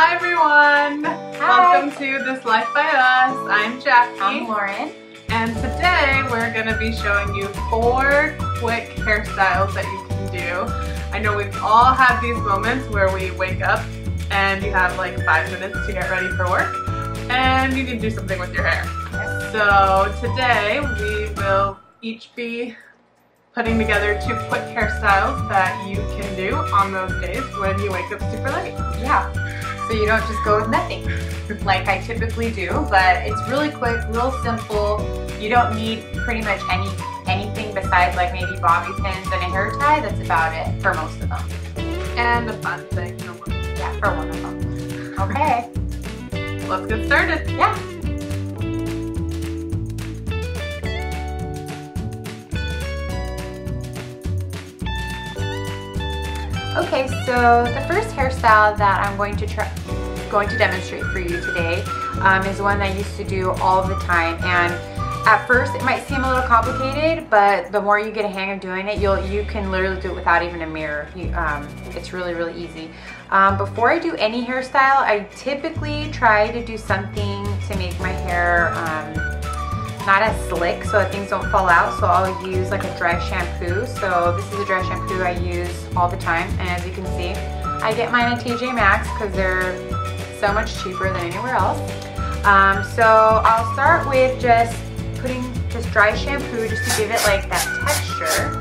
Hi everyone! Hi. Welcome to This Life by Us. I'm Jackie. I'm Lauren. And today we're going to be showing you 4 quick hairstyles that you can do. I know we've all had these moments where we wake up and you have like 5 minutes to get ready for work and you need to do something with your hair. Yes. So today we will each be putting together 2 quick hairstyles that you can do on those days when you wake up super late. Yeah. So you don't just go with nothing like I typically do, but it's really quick, real simple. You don't need pretty much anything besides like maybe bobby pins and a hair tie. That's about it for most of them. And a fun thing. Yeah, for one of them. Okay. Let's get started. Yeah. Okay, so the first hairstyle that I'm going to demonstrate for you today is one I used to do all the time, and at first it might seem a little complicated, but the more you get a hang of doing it, you can literally do it without even a mirror. It's really easy. Before I do any hairstyle, I typically try to do something to make my hair not as slick so that things don't fall out. So I'll use like a dry shampoo. So this is a dry shampoo I use all the time, and as you can see, I get mine at TJ Maxx because they're so much cheaper than anywhere else. So I'll start with just putting just dry shampoo just to give it like that texture.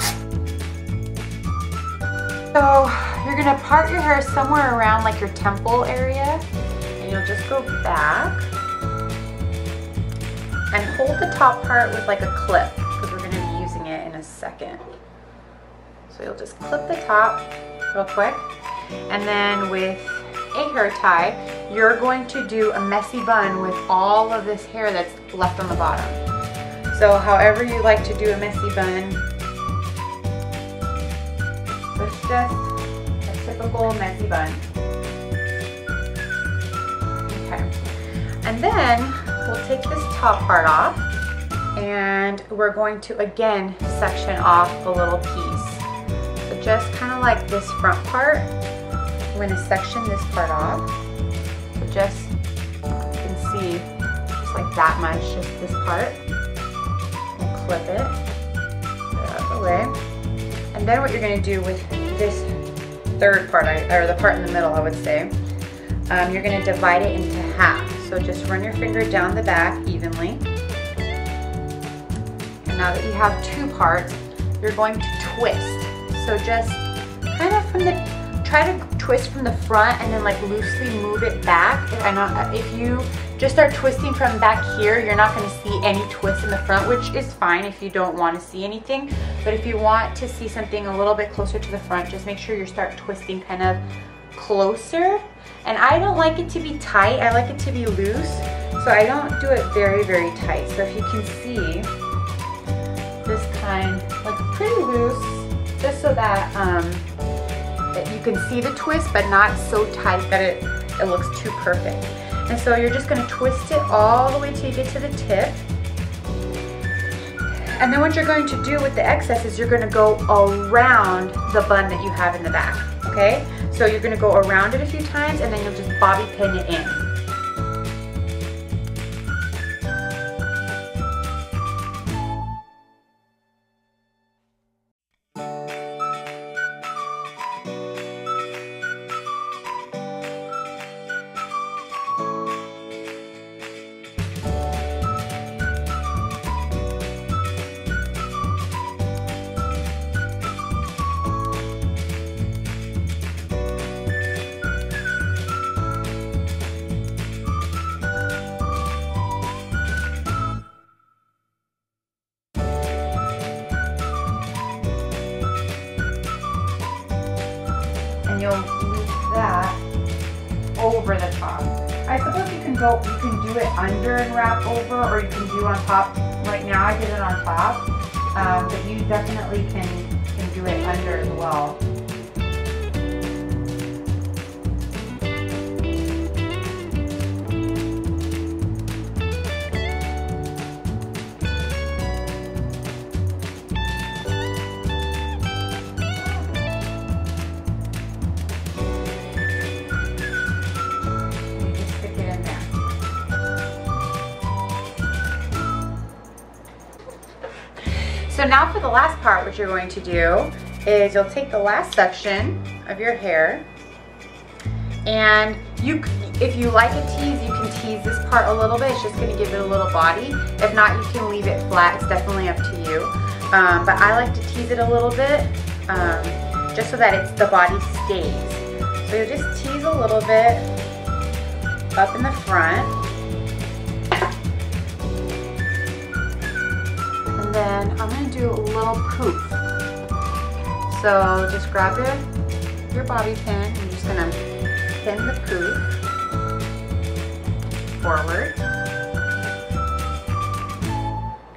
So you're gonna part your hair somewhere around like your temple area, and you'll just go back and hold the top part with like a clip because we're going to be using it in a second. So you'll just clip the top real quick, and then with a hair tie you're going to do a messy bun with all of this hair that's left on the bottom. So however you like to do a messy bun, it's just a typical messy bun. Okay, and then we'll take this top part off, and we're going to again section off a little piece. So just kind of like this front part, I'm going to section this part off. So just, you can see, just like that much, just this part. And clip it, get out of the way. And then what you're going to do with this third part, or the part in the middle I would say, you're going to divide it into half. So just run your finger down the back evenly. And now that you have 2 parts, you're going to twist. So just kind of try to twist from the front and then like loosely move it back. And if you just start twisting from back here, you're not going to see any twist in the front, which is fine if you don't want to see anything. But if you want to see something a little bit closer to the front, just make sure you start twisting kind of closer. And I don't like it to be tight, I like it to be loose, so I don't do it very tight. So if you can see, this kind, like pretty loose, just so that, that you can see the twist, but not so tight that it looks too perfect. And so you're just gonna twist it all the way till you get to the tip. And then what you're going to do with the excess is you're gonna go around the bun that you have in the back, okay? So you're gonna go around it a few times, and then you'll just bobby pin it in. And you'll loop that over the top. I suppose you can do it under and wrap over, or you can do on top. Right now I did it on top, but you definitely can do it under as well. So now for the last part, what you're going to do is you'll take the last section of your hair, and if you like a tease, you can tease this part a little bit. It's just going to give it a little body. If not, you can leave it flat. It's definitely up to you. But I like to tease it a little bit just so that the body stays. So you just tease a little bit up in the front. And then I'm going to do a little poof. So just grab your bobby pin and you're just going to pin the poof forward.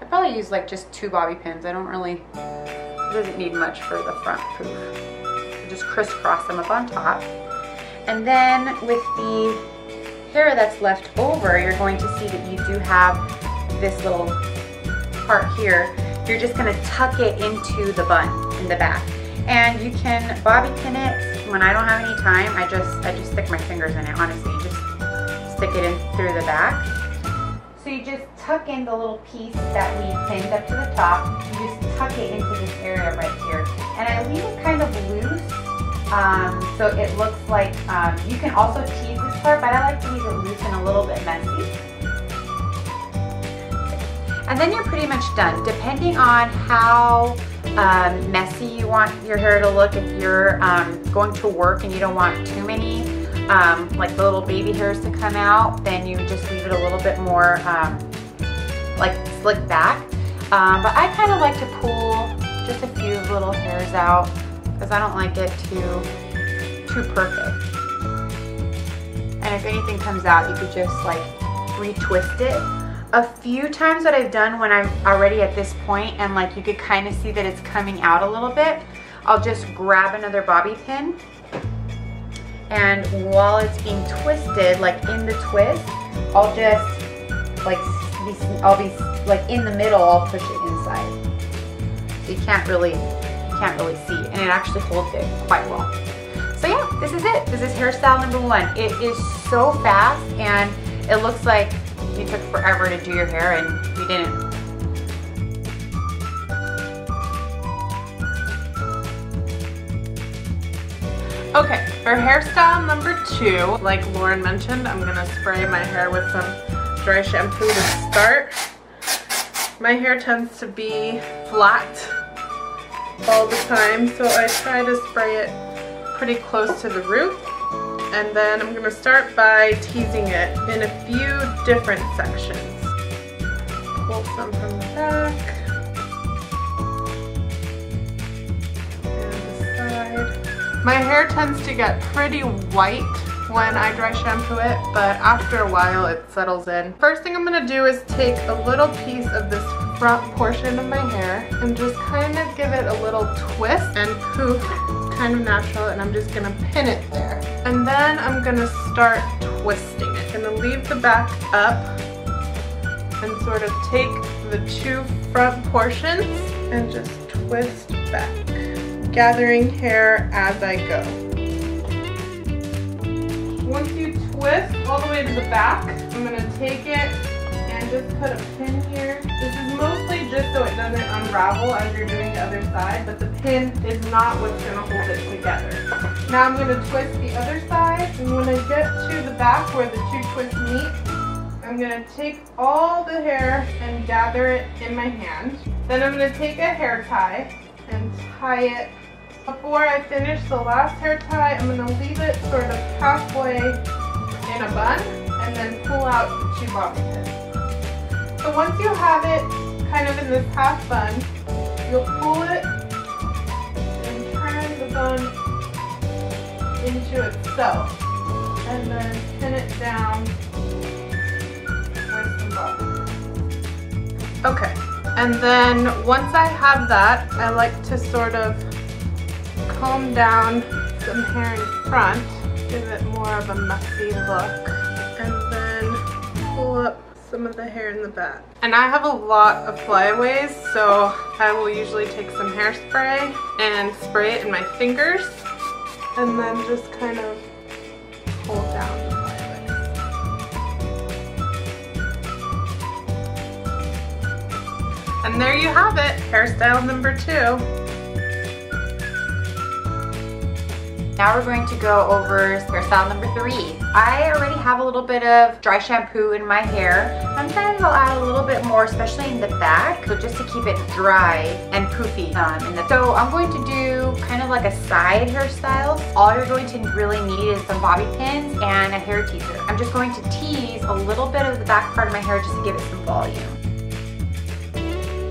I probably use like just 2 bobby pins. It doesn't need much for the front poof. So just crisscross them up on top. And then with the hair that's left over, you're going to see that you do have this little part here. You're just going to tuck it into the bun in the back. And you can bobby pin it. When I don't have any time, I just stick my fingers in it, honestly. You just stick it in through the back. So you just tuck in the little piece that we pinned up to the top. You just tuck it into this area right here. And I leave it kind of loose, so it looks like, you can also tease this part, but I like to leave it loose and a little bit messy. And then you're pretty much done. Depending on how messy you want your hair to look, if you're going to work and you don't want too many like the little baby hairs to come out, then you just leave it a little bit more like slick back. But I kind of like to pull just a few little hairs out because I don't like it too perfect. And if anything comes out, you could just like retwist it. A few times that I've done when I'm already at this point and like you could kind of see that it's coming out a little bit, I'll just grab another bobby pin, and while it's being twisted, like in the twist, I'll just like I'll be like in the middle, I'll push it inside. So you can't really see, and it actually holds it quite well. So yeah, this is it. This is hairstyle number 1. It is so fast and it looks like you took forever to do your hair and you didn't. Okay, for hairstyle number 2, like Lauren mentioned, I'm gonna spray my hair with some dry shampoo to start. My hair tends to be flat all the time, so I try to spray it pretty close to the root. And then I'm gonna start by teasing it in a few different sections. Pull some from the back and the side. My hair tends to get pretty white when I dry shampoo it, but after a while it settles in. First thing I'm gonna do is take a little piece of this front portion of my hair and just kind of give it a little twist and poof. Kind of natural, and I'm just gonna pin it there. And then I'm gonna start twisting it. I'm gonna leave the back up and sort of take the 2 front portions and just twist back, gathering hair as I go. Once you twist all the way to the back, I'm gonna take it and just put a pin here. This is mostly just so it doesn't unravel as you're doing the other side, but the pin is not what's gonna hold it together. Now I'm gonna twist the other side, and when I get to the back where the 2 twists meet, I'm gonna take all the hair and gather it in my hand. Then I'm gonna take a hair tie and tie it. Before I finish the last hair tie, I'm gonna leave it sort of halfway in a bun and then pull out the 2 bobby pins. So once you have it kind of in this half bun, you'll pull it and turn the bun into itself, and then pin it down with some bobby pins. Okay, and then once I have that, I like to sort of comb down some hair in front, give it more of a messy look, and then pull up some of the hair in the back. And I have a lot of flyaways, so I will usually take some hairspray and spray it in my fingers, and then just kind of hold down the flyaways. And there you have it, hairstyle number 2. Now we're going to go over hairstyle number 3. I already have a little bit of dry shampoo in my hair. Sometimes I'll add a little bit more, especially in the back, so just to keep it dry and poofy. So I'm going to do kind of like a side hairstyle. All you're going to really need is some bobby pins and a hair teaser. I'm just going to tease a little bit of the back part of my hair just to give it some volume.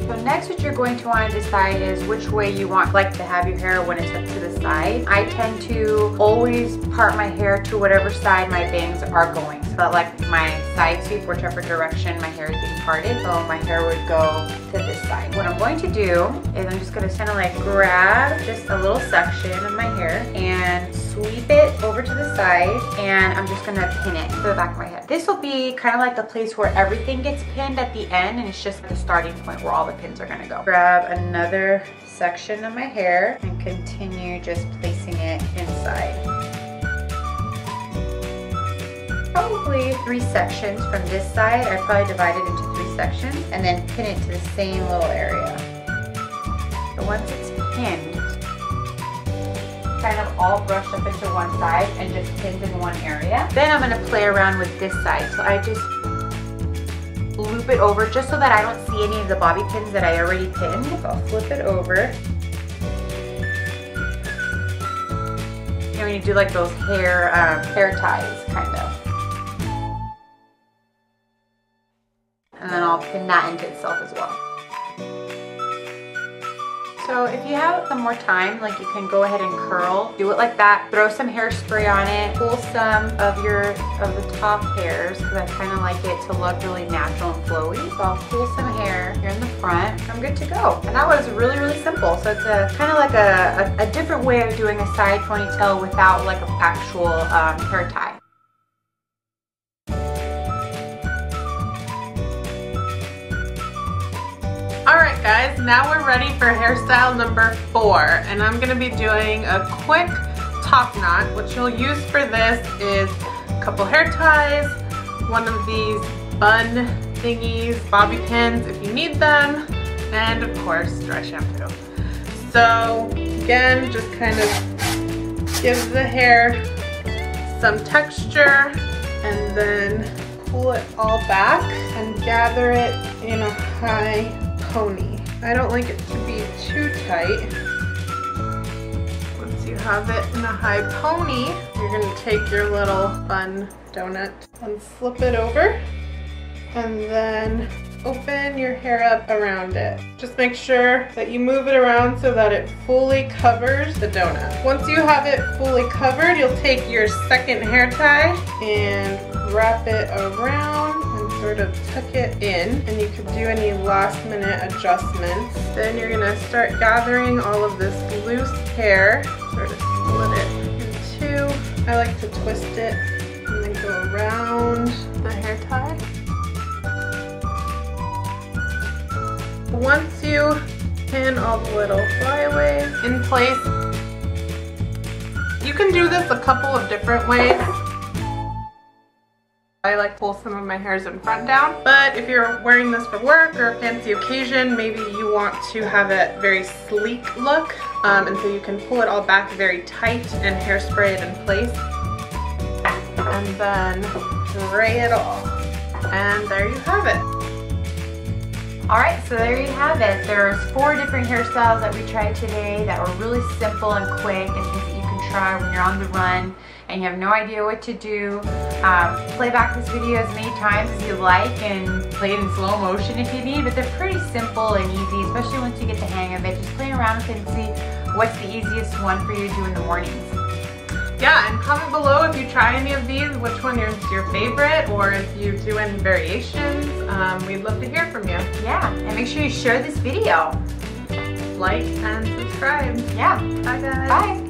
So next what you're going to want to decide is which way you want to have your hair when it's up to the side. I tend to always part my hair to whatever side my bangs are going. So that like my side sweep, whichever direction my hair is being parted, so my hair would go to this side. What I'm going to do is I'm just going to kind of like grab just a little section of my hair and sweep it over to the side, and I'm just going to pin it to the back of my head. This will be kind of like the place where everything gets pinned at the end, and it's just the starting point where all the pins are going to go. Grab another section of my hair and continue just placing it inside. Probably 3 sections from this side. I probably divide it into 3 sections and then pin it to the same little area. So once it's pinned, kind of all brushed up into one side and just pinned in one area. Then I'm going to play around with this side. So I just loop it over just so that I don't see any of the bobby pins that I already pinned. So I'll flip it over. And when you do like those hair ties, kind of. And then I'll pin that into itself as well. So if you have some more time, like you can go ahead and curl, do it like that, throw some hairspray on it, pull some of the top hairs, because I kind of like it to look really natural and flowy. So I'll pull some hair here in the front, I'm good to go. And that was really, really simple. So it's a kind of like a different way of doing a side ponytail without like an actual hair tie. Alright guys, now we're ready for hairstyle number 4, and I'm going to be doing a quick top knot. What you'll use for this is a couple hair ties, one of these bun thingies, bobby pins if you need them, and of course dry shampoo. So again, just kind of give the hair some texture and then pull it all back and gather it in a high pony. I don't like it to be too tight. Once you have it in a high pony, you're going to take your little bun donut and slip it over and then open your hair up around it. Just make sure that you move it around so that it fully covers the donut. Once you have it fully covered, you'll take your second hair tie and wrap it around and sort of tuck it in, and you can do any last minute adjustments. Then you're going to start gathering all of this loose hair, sort of split it in 2. I like to twist it and then go around the hair tie. Once you pin all the little flyaways in place, you can do this a couple of different ways. I like to pull some of my hairs in front down, but if you're wearing this for work or a fancy occasion, maybe you want to have a very sleek look, and so you can pull it all back very tight and hairspray it in place, and then spray it all, and there you have it. Alright, so there you have it. There's 4 different hairstyles that we tried today that were really simple and quick and things that you can try when you're on the run and you have no idea what to do. Play back this video as many times as you like and play it in slow motion if you need, but they're pretty simple and easy, especially once you get the hang of it. Just play around with it and see what's the easiest one for you to do in the mornings. Yeah, and comment below if you try any of these, which one is your favorite, or if you do any variations. We'd love to hear from you. Yeah, and make sure you share this video. Like and subscribe. Yeah. Bye guys. Bye.